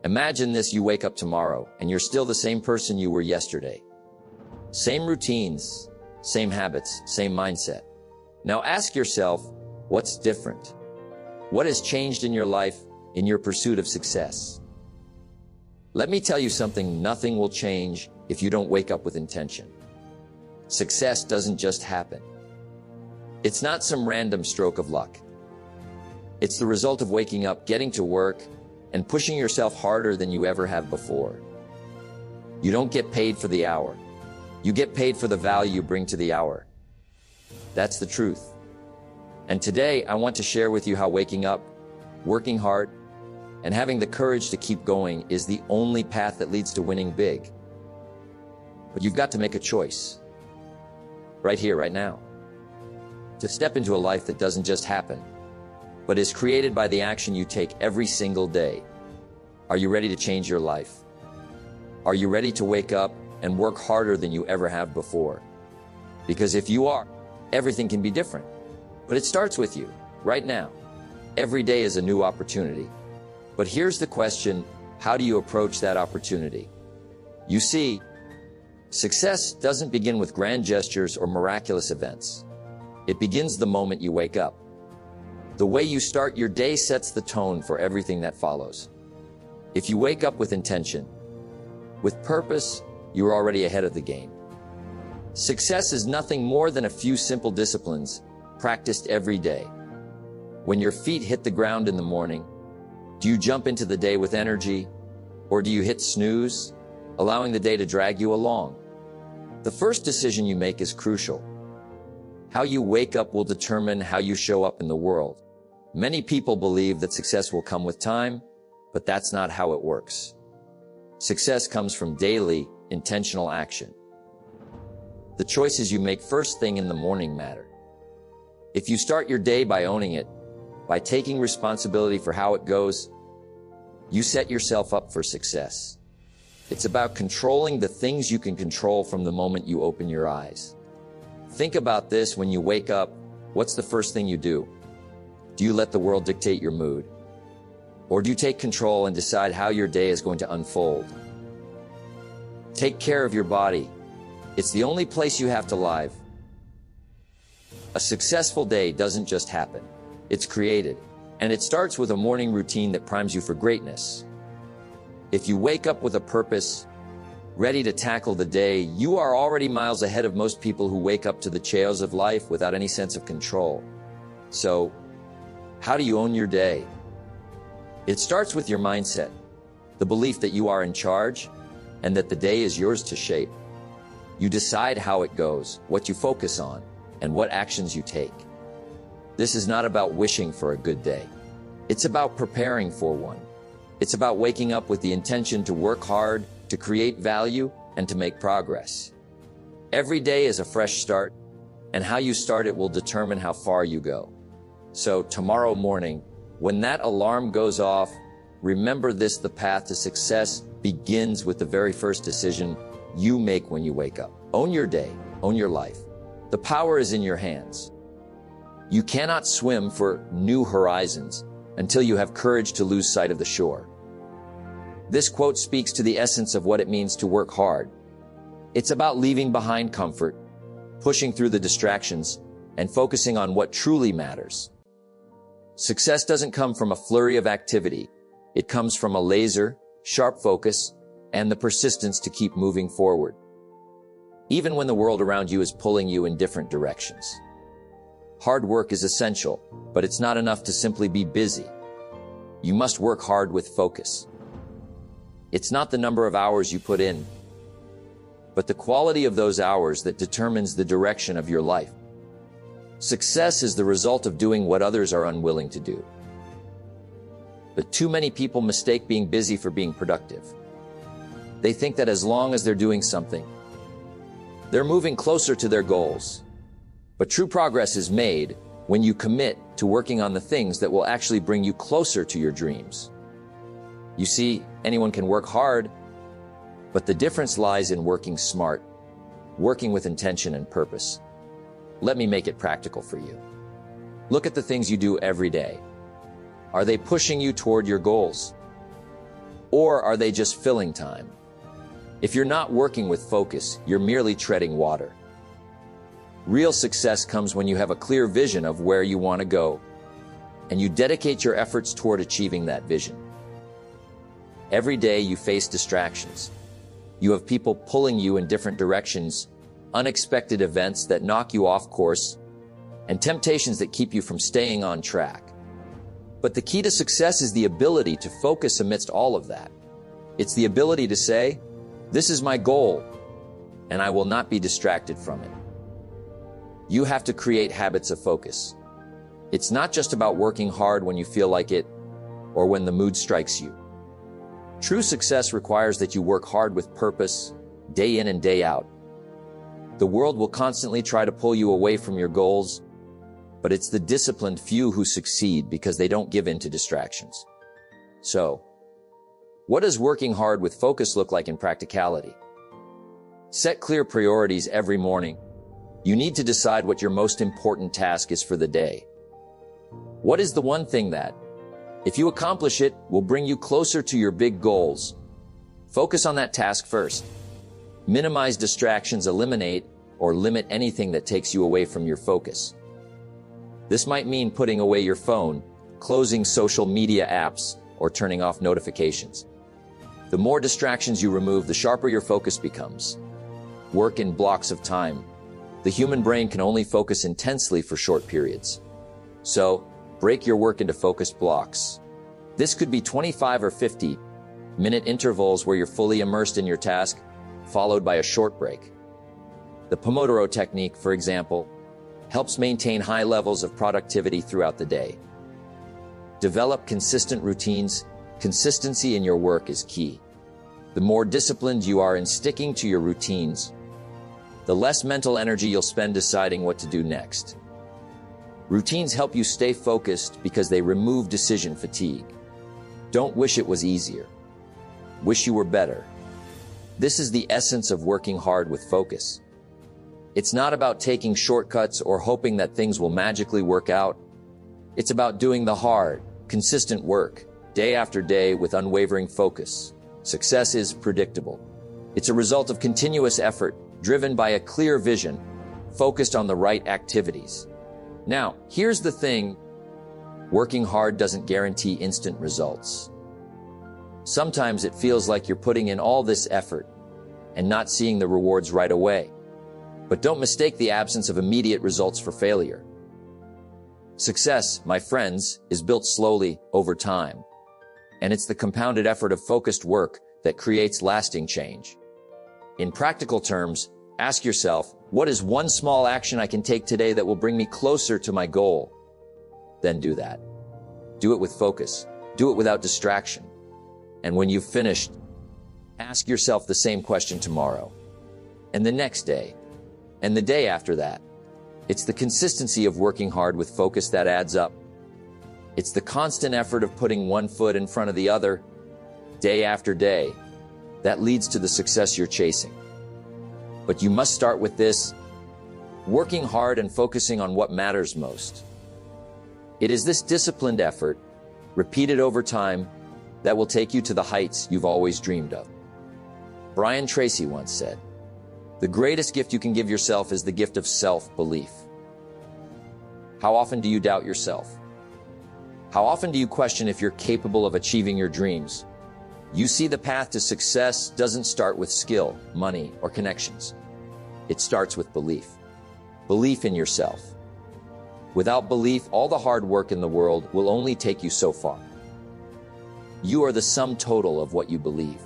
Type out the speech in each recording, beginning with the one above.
Imagine this: you wake up tomorrow and you're still the same person you were yesterday. Same routines, same habits, same mindset. Now ask yourself, what's different? What has changed in your life, in your pursuit of success? Let me tell you something: nothing will change if you don't wake up with intention. Success doesn't just happen. It's not some random stroke of luck. It's the result of waking up, getting to work, and pushing yourself harder than you ever have before. You don't get paid for the hour. You get paid for the value you bring to the hour. That's the truth. And today, I want to share with you how waking up, working hard, and having the courage to keep going is the only path that leads to winning big. But you've got to make a choice. Right here, right now. To step into a life that doesn't just happen, but is created by the action you take every single day. Are you ready to change your life? Are you ready to wake up and work harder than you ever have before? Because if you are, everything can be different. But it starts with you, right now. Every day is a new opportunity. But here's the question: how do you approach that opportunity? You see, success doesn't begin with grand gestures or miraculous events. It begins the moment you wake up. The way you start your day sets the tone for everything that follows. If you wake up with intention, with purpose, you're already ahead of the game. Success is nothing more than a few simple disciplines practiced every day. When your feet hit the ground in the morning, do you jump into the day with energy, or do you hit snooze, allowing the day to drag you along? The first decision you make is crucial. How you wake up will determine how you show up in the world. Many people believe that success will come with time, but that's not how it works. Success comes from daily, intentional action. The choices you make first thing in the morning matter. If you start your day by owning it, by taking responsibility for how it goes, you set yourself up for success. It's about controlling the things you can control from the moment you open your eyes. Think about this: when you wake up, what's the first thing you do? Do you let the world dictate your mood? Or do you take control and decide how your day is going to unfold? Take care of your body. It's the only place you have to live. A successful day doesn't just happen. It's created. And it starts with a morning routine that primes you for greatness. If you wake up with a purpose, ready to tackle the day, you are already miles ahead of most people who wake up to the chaos of life without any sense of control. So, how do you own your day? It starts with your mindset, the belief that you are in charge and that the day is yours to shape. You decide how it goes, what you focus on, and what actions you take. This is not about wishing for a good day. It's about preparing for one. It's about waking up with the intention to work hard, to create value, and to make progress. Every day is a fresh start, and how you start it will determine how far you go. So tomorrow morning, when that alarm goes off, remember this: the path to success begins with the very first decision you make when you wake up. Own your day, own your life. The power is in your hands. You cannot swim for new horizons until you have courage to lose sight of the shore. This quote speaks to the essence of what it means to work hard. It's about leaving behind comfort, pushing through the distractions, and focusing on what truly matters. Success doesn't come from a flurry of activity. It comes from a laser, sharp focus, and the persistence to keep moving forward, even when the world around you is pulling you in different directions. Hard work is essential, but it's not enough to simply be busy. You must work hard with focus. It's not the number of hours you put in, but the quality of those hours that determines the direction of your life. Success is the result of doing what others are unwilling to do. But too many people mistake being busy for being productive. They think that as long as they're doing something, they're moving closer to their goals. But true progress is made when you commit to working on the things that will actually bring you closer to your dreams. You see, anyone can work hard, but the difference lies in working smart, working with intention and purpose. Let me make it practical for you. Look at the things you do every day. Are they pushing you toward your goals? Or are they just filling time? If you're not working with focus, you're merely treading water. Real success comes when you have a clear vision of where you want to go, and you dedicate your efforts toward achieving that vision. Every day you face distractions. You have people pulling you in different directions, unexpected events that knock you off course, and temptations that keep you from staying on track. But the key to success is the ability to focus amidst all of that. It's the ability to say, "This is my goal, and I will not be distracted from it." You have to create habits of focus. It's not just about working hard when you feel like it or when the mood strikes you. True success requires that you work hard with purpose, day in and day out. The world will constantly try to pull you away from your goals, but it's the disciplined few who succeed because they don't give in to distractions. So, what does working hard with focus look like in practicality? Set clear priorities every morning. You need to decide what your most important task is for the day. What is the one thing that, if you accomplish it, will bring you closer to your big goals? Focus on that task first. Minimize distractions, eliminate or limit anything that takes you away from your focus. This might mean putting away your phone, closing social media apps, or turning off notifications. The more distractions you remove, the sharper your focus becomes. Work in blocks of time. The human brain can only focus intensely for short periods. So, break your work into focused blocks. This could be 25 or 50-minute intervals where you're fully immersed in your task, followed by a short break. The Pomodoro technique, for example, helps maintain high levels of productivity throughout the day. Develop consistent routines. Consistency in your work is key. The more disciplined you are in sticking to your routines, the less mental energy you'll spend deciding what to do next. Routines help you stay focused because they remove decision fatigue. Don't wish it was easier. Wish you were better. This is the essence of working hard with focus. It's not about taking shortcuts or hoping that things will magically work out. It's about doing the hard, consistent work, day after day with unwavering focus. Success is predictable. It's a result of continuous effort, driven by a clear vision, focused on the right activities. Now, here's the thing. Working hard doesn't guarantee instant results. Sometimes it feels like you're putting in all this effort and not seeing the rewards right away. But don't mistake the absence of immediate results for failure. Success, my friends, is built slowly over time. And it's the compounded effort of focused work that creates lasting change. In practical terms, ask yourself, what is one small action I can take today that will bring me closer to my goal? Then do that. Do it with focus. Do it without distraction. And when you've finished, ask yourself the same question tomorrow, and the next day, and the day after that. It's the consistency of working hard with focus that adds up. It's the constant effort of putting one foot in front of the other, day after day, that leads to the success you're chasing. But you must start with this: working hard and focusing on what matters most. It is this disciplined effort, repeated over time, that will take you to the heights you've always dreamed of. Brian Tracy once said, "The greatest gift you can give yourself is the gift of self-belief." How often do you doubt yourself? How often do you question if you're capable of achieving your dreams? You see, the path to success doesn't start with skill, money, or connections. It starts with belief. Belief in yourself. Without belief, all the hard work in the world will only take you so far. You are the sum total of what you believe.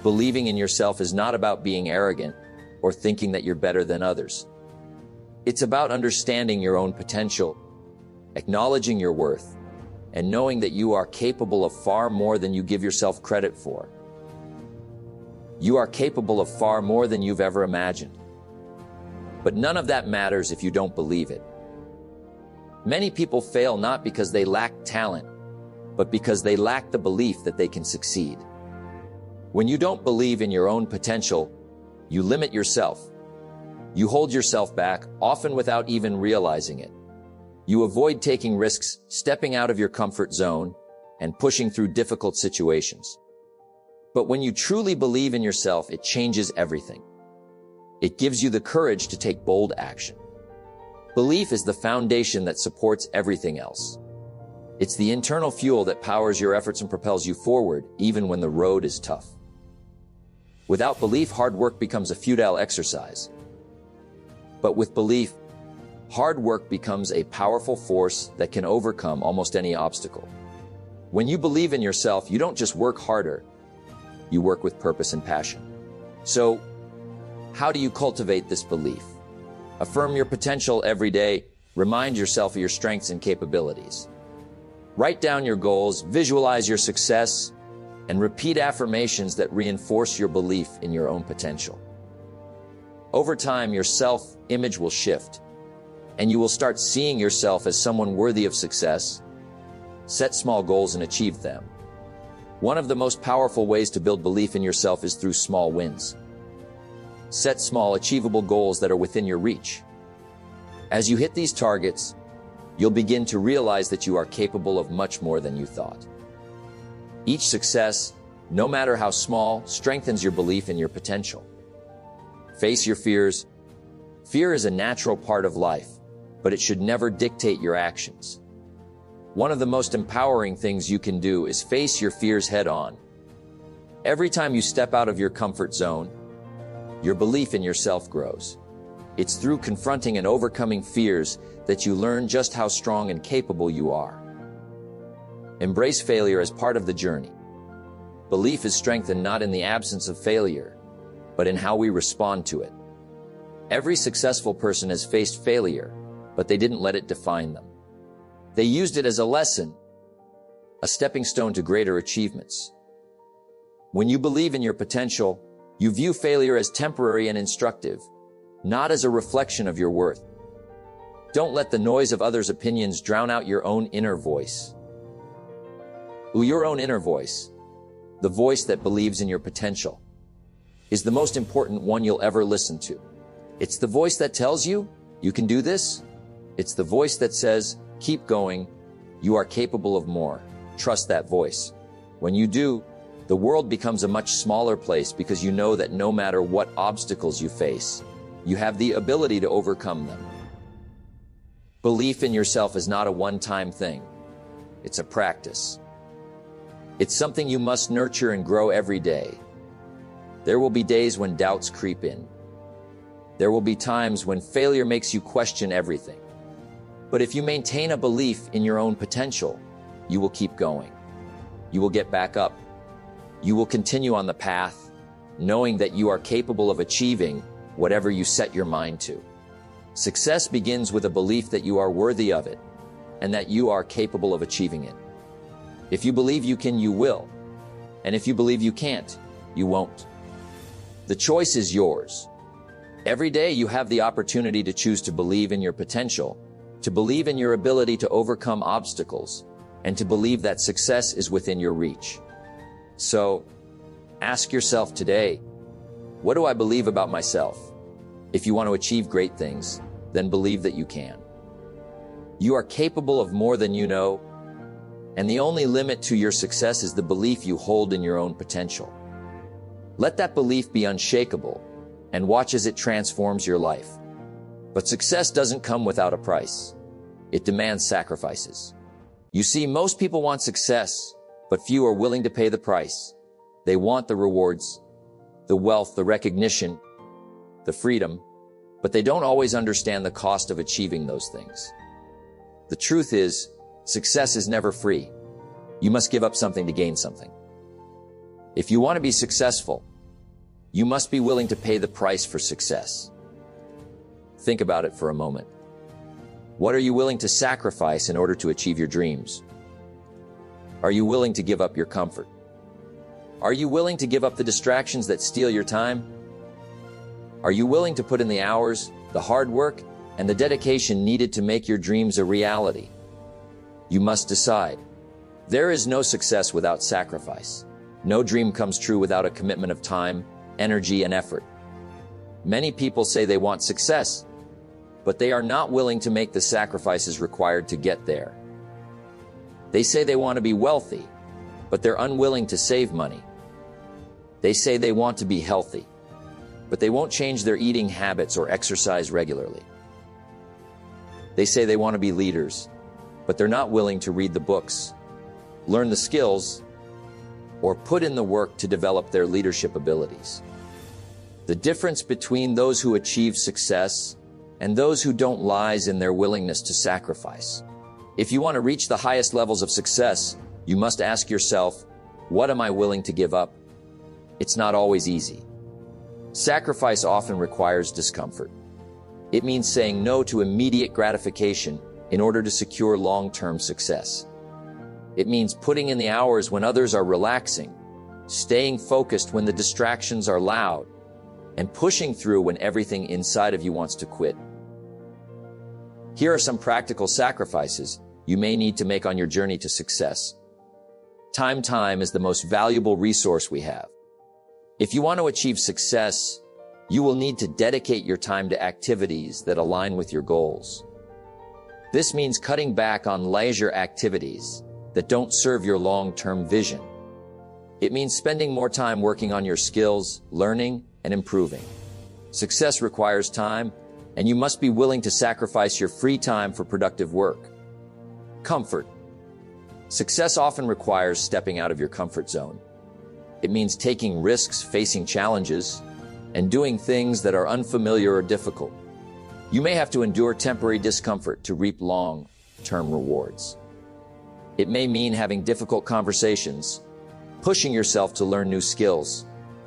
Believing in yourself is not about being arrogant or thinking that you're better than others. It's about understanding your own potential, acknowledging your worth, and knowing that you are capable of far more than you give yourself credit for. You are capable of far more than you've ever imagined. But none of that matters if you don't believe it. Many people fail not because they lack talent, but because they lack the belief that they can succeed. When you don't believe in your own potential, you limit yourself. You hold yourself back, often without even realizing it. You avoid taking risks, stepping out of your comfort zone, and pushing through difficult situations. But when you truly believe in yourself, it changes everything. It gives you the courage to take bold action. Belief is the foundation that supports everything else. It's the internal fuel that powers your efforts and propels you forward, even when the road is tough. Without belief, hard work becomes a futile exercise. But with belief, hard work becomes a powerful force that can overcome almost any obstacle. When you believe in yourself, you don't just work harder, you work with purpose and passion. So, how do you cultivate this belief? Affirm your potential every day. Remind yourself of your strengths and capabilities. Write down your goals, visualize your success, and repeat affirmations that reinforce your belief in your own potential. Over time, your self-image will shift, and you will start seeing yourself as someone worthy of success. Set small goals and achieve them. One of the most powerful ways to build belief in yourself is through small wins. Set small, achievable goals that are within your reach. As you hit these targets, you'll begin to realize that you are capable of much more than you thought. Each success, no matter how small, strengthens your belief in your potential. Face your fears. Fear is a natural part of life, but it should never dictate your actions. One of the most empowering things you can do is face your fears head-on. Every time you step out of your comfort zone, your belief in yourself grows. It's through confronting and overcoming fears that you learn just how strong and capable you are. Embrace failure as part of the journey. Belief is strengthened not in the absence of failure, but in how we respond to it. Every successful person has faced failure, but they didn't let it define them. They used it as a lesson, a stepping stone to greater achievements. When you believe in your potential, you view failure as temporary and instructive, not as a reflection of your worth. Don't let the noise of others' opinions drown out your own inner voice. Your own inner voice, the voice that believes in your potential, is the most important one you'll ever listen to. It's the voice that tells you, you can do this. It's the voice that says, keep going, you are capable of more. Trust that voice. When you do, the world becomes a much smaller place because you know that no matter what obstacles you face, you have the ability to overcome them. Belief in yourself is not a one-time thing. It's a practice. It's something you must nurture and grow every day. There will be days when doubts creep in. There will be times when failure makes you question everything. But if you maintain a belief in your own potential, you will keep going. You will get back up. You will continue on the path, knowing that you are capable of achieving whatever you set your mind to. Success begins with a belief that you are worthy of it, and that you are capable of achieving it. If you believe you can, you will. And if you believe you can't, you won't. The choice is yours. Every day you have the opportunity to choose to believe in your potential, to believe in your ability to overcome obstacles, and to believe that success is within your reach. So, ask yourself today, what do I believe about myself? If you want to achieve great things, then believe that you can. You are capable of more than you know, and the only limit to your success is the belief you hold in your own potential. Let that belief be unshakable, and watch as it transforms your life. But success doesn't come without a price. It demands sacrifices. You see, most people want success, but few are willing to pay the price. They want the rewards, the wealth, the recognition, the freedom, but they don't always understand the cost of achieving those things. The truth is, success is never free. You must give up something to gain something. If you want to be successful, you must be willing to pay the price for success. Think about it for a moment. What are you willing to sacrifice in order to achieve your dreams? Are you willing to give up your comfort? Are you willing to give up the distractions that steal your time? Are you willing to put in the hours, the hard work, and the dedication needed to make your dreams a reality? You must decide. There is no success without sacrifice. No dream comes true without a commitment of time, energy, and effort. Many people say they want success, but they are not willing to make the sacrifices required to get there. They say they want to be wealthy, but they're unwilling to save money. They say they want to be healthy, but they won't change their eating habits or exercise regularly. They say they want to be leaders, but they're not willing to read the books, learn the skills, or put in the work to develop their leadership abilities. The difference between those who achieve success and those who don't lies in their willingness to sacrifice. If you want to reach the highest levels of success, you must ask yourself, what am I willing to give up? It's not always easy. Sacrifice often requires discomfort. It means saying no to immediate gratification in order to secure long-term success. It means putting in the hours when others are relaxing, staying focused when the distractions are loud, and pushing through when everything inside of you wants to quit. Here are some practical sacrifices you may need to make on your journey to success. Time is the most valuable resource we have. If you want to achieve success, you will need to dedicate your time to activities that align with your goals. This means cutting back on leisure activities that don't serve your long-term vision. It means spending more time working on your skills, learning, and improving. Success requires time, and you must be willing to sacrifice your free time for productive work. Comfort. Success often requires stepping out of your comfort zone. It means taking risks, facing challenges, and doing things that are unfamiliar or difficult. You may have to endure temporary discomfort to reap long-term rewards. It may mean having difficult conversations, pushing yourself to learn new skills,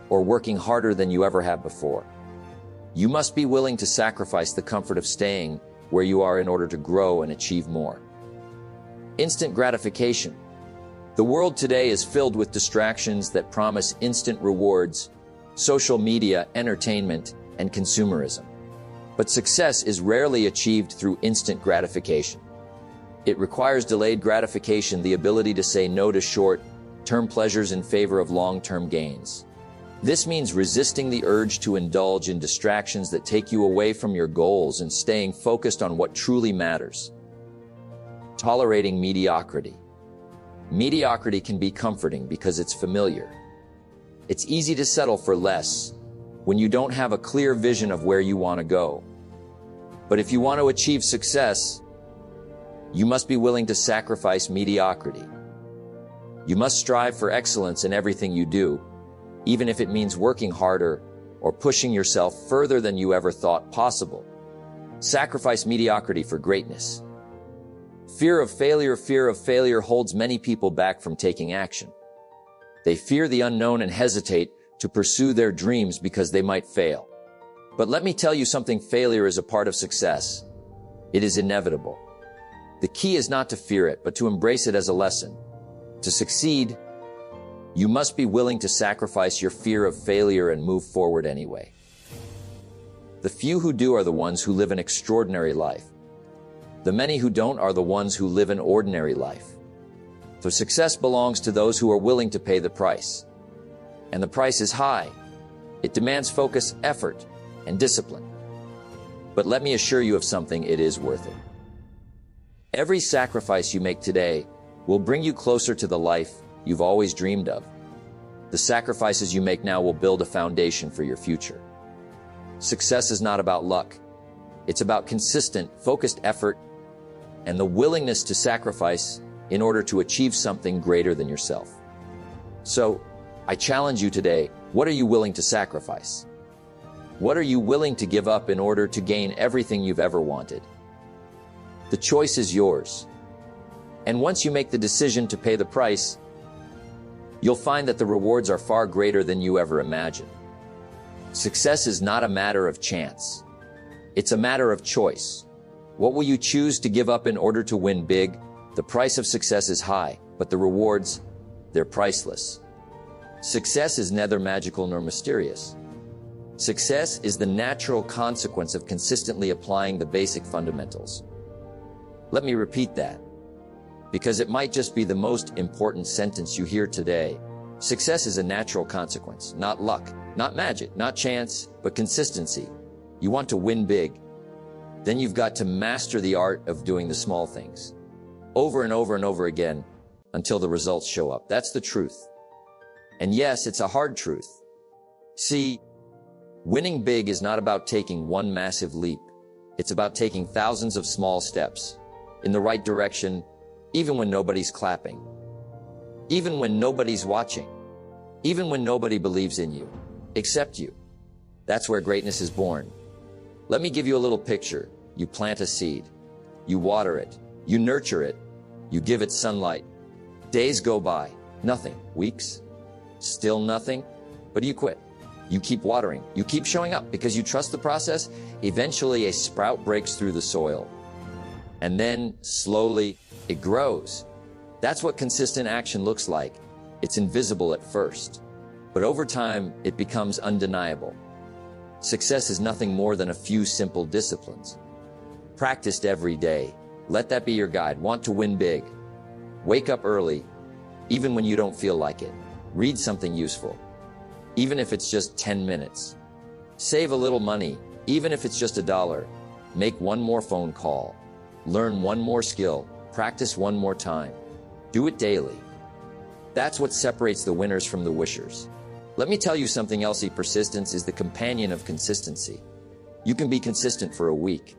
or working harder than you ever have before. You must be willing to sacrifice the comfort of staying where you are in order to grow and achieve more. Instant gratification. The world today is filled with distractions that promise instant rewards, social media, entertainment, and consumerism. But success is rarely achieved through instant gratification. It requires delayed gratification, the ability to say no to short-term pleasures in favor of long-term gains. This means resisting the urge to indulge in distractions that take you away from your goals and staying focused on what truly matters. Tolerating mediocrity. Mediocrity can be comforting because it's familiar. It's easy to settle for less when you don't have a clear vision of where you want to go. But if you want to achieve success, you must be willing to sacrifice mediocrity. You must strive for excellence in everything you do, even if it means working harder or pushing yourself further than you ever thought possible. Sacrifice mediocrity for greatness. Fear of failure holds many people back from taking action. They fear the unknown and hesitate to pursue their dreams because they might fail. But let me tell you something, failure is a part of success. It is inevitable. The key is not to fear it, but to embrace it as a lesson. To succeed, you must be willing to sacrifice your fear of failure and move forward anyway. The few who do are the ones who live an extraordinary life. The many who don't are the ones who live an ordinary life. So success belongs to those who are willing to pay the price. And the price is high. It demands focus, effort, and discipline. But let me assure you of something, it is worth it. Every sacrifice you make today will bring you closer to the life you've always dreamed of. The sacrifices you make now will build a foundation for your future. Success is not about luck. It's about consistent, focused effort and the willingness to sacrifice in order to achieve something greater than yourself. So, I challenge you today, what are you willing to sacrifice? What are you willing to give up in order to gain everything you've ever wanted? The choice is yours. And once you make the decision to pay the price, you'll find that the rewards are far greater than you ever imagined. Success is not a matter of chance. It's a matter of choice. What will you choose to give up in order to win big? The price of success is high, but the rewards, they're priceless. Success is neither magical nor mysterious. Success is the natural consequence of consistently applying the basic fundamentals. Let me repeat that, because it might just be the most important sentence you hear today. Success is a natural consequence, not luck, not magic, not chance, but consistency. You want to win big, then you've got to master the art of doing the small things. Over and over and over again, until the results show up. That's the truth. And yes, it's a hard truth. See, winning big is not about taking one massive leap. It's about taking thousands of small steps in the right direction, even when nobody's clapping, even when nobody's watching, even when nobody believes in you, except you. That's where greatness is born. Let me give you a little picture. You plant a seed. You water it. You nurture it. You give it sunlight. Days go by. Nothing. Weeks. Still nothing. But you quit. You keep watering. You keep showing up because you trust the process. Eventually, a sprout breaks through the soil. And then, slowly, it grows. That's what consistent action looks like. It's invisible at first. But over time, it becomes undeniable. Success is nothing more than a few simple disciplines, practiced every day. Let that be your guide. Want to win big? Wake up early, even when you don't feel like it. Read something useful, even if it's just 10 minutes. Save a little money, even if it's just $1. Make one more phone call. Learn one more skill. Practice one more time. Do it daily. That's what separates the winners from the wishers. Let me tell you something else. Persistence is the companion of consistency. You can be consistent for a week,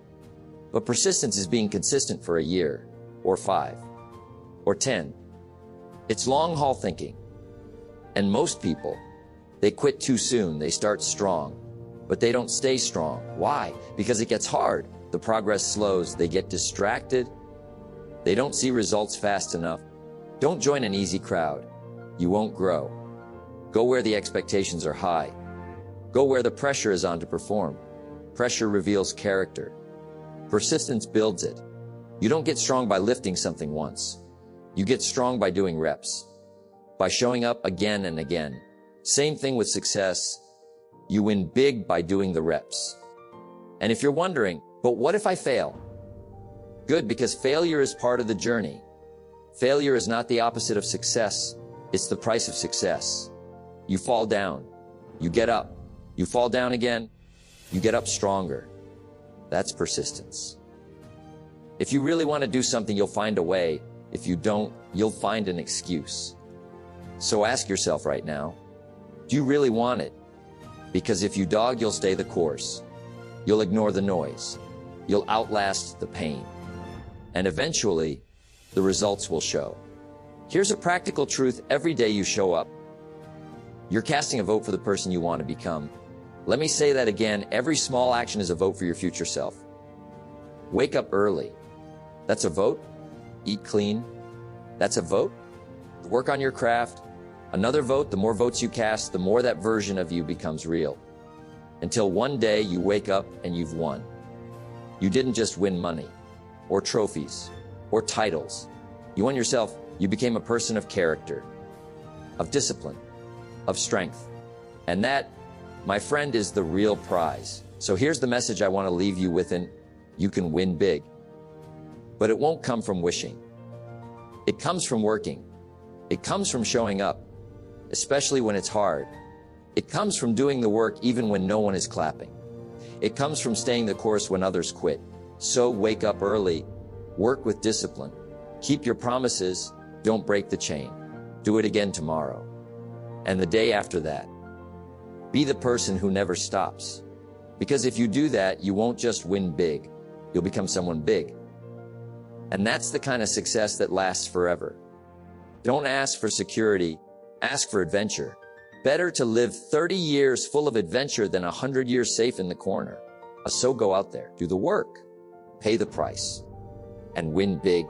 but persistence is being consistent for a year, or 5, or 10. It's long-haul thinking. And most people, they quit too soon. They start strong, but they don't stay strong. Why? Because it gets hard. The progress slows. They get distracted. They don't see results fast enough. Don't join an easy crowd. You won't grow. Go where the expectations are high. Go where the pressure is on to perform. Pressure reveals character. Persistence builds it. You don't get strong by lifting something once. You get strong by doing reps, by showing up again and again. Same thing with success. You win big by doing the reps. And if you're wondering, but what if I fail? Good, because failure is part of the journey. Failure is not the opposite of success. It's the price of success. You fall down, you get up, you fall down again, you get up stronger. That's persistence. If you really want to do something, you'll find a way. If you don't, you'll find an excuse. So ask yourself right now, do you really want it? Because if you dog, you'll stay the course. You'll ignore the noise. You'll outlast the pain. And eventually, the results will show. Here's a practical truth. Every day you show up, you're casting a vote for the person you want to become. Let me say that again. Every small action is a vote for your future self. Wake up early. That's a vote. Eat clean. That's a vote. Work on your craft. Another vote. The more votes you cast, the more that version of you becomes real. Until one day you wake up and you've won. You didn't just win money, or trophies, or titles. You won yourself. You became a person of character, of discipline, of strength. And that, my friend, is the real prize. So here's the message I want to leave you with. You can win big, but it won't come from wishing. It comes from working. It comes from showing up, especially when it's hard. It comes from doing the work even when no one is clapping. It comes from staying the course when others quit. So wake up early, work with discipline, keep your promises, don't break the chain. Do it again tomorrow. And the day after that. Be the person who never stops. Because if you do that, you won't just win big, you'll become someone big. And that's the kind of success that lasts forever. Don't ask for security, ask for adventure. Better to live 30 years full of adventure than 100 years safe in the corner. So go out there, do the work, pay the price, and win big.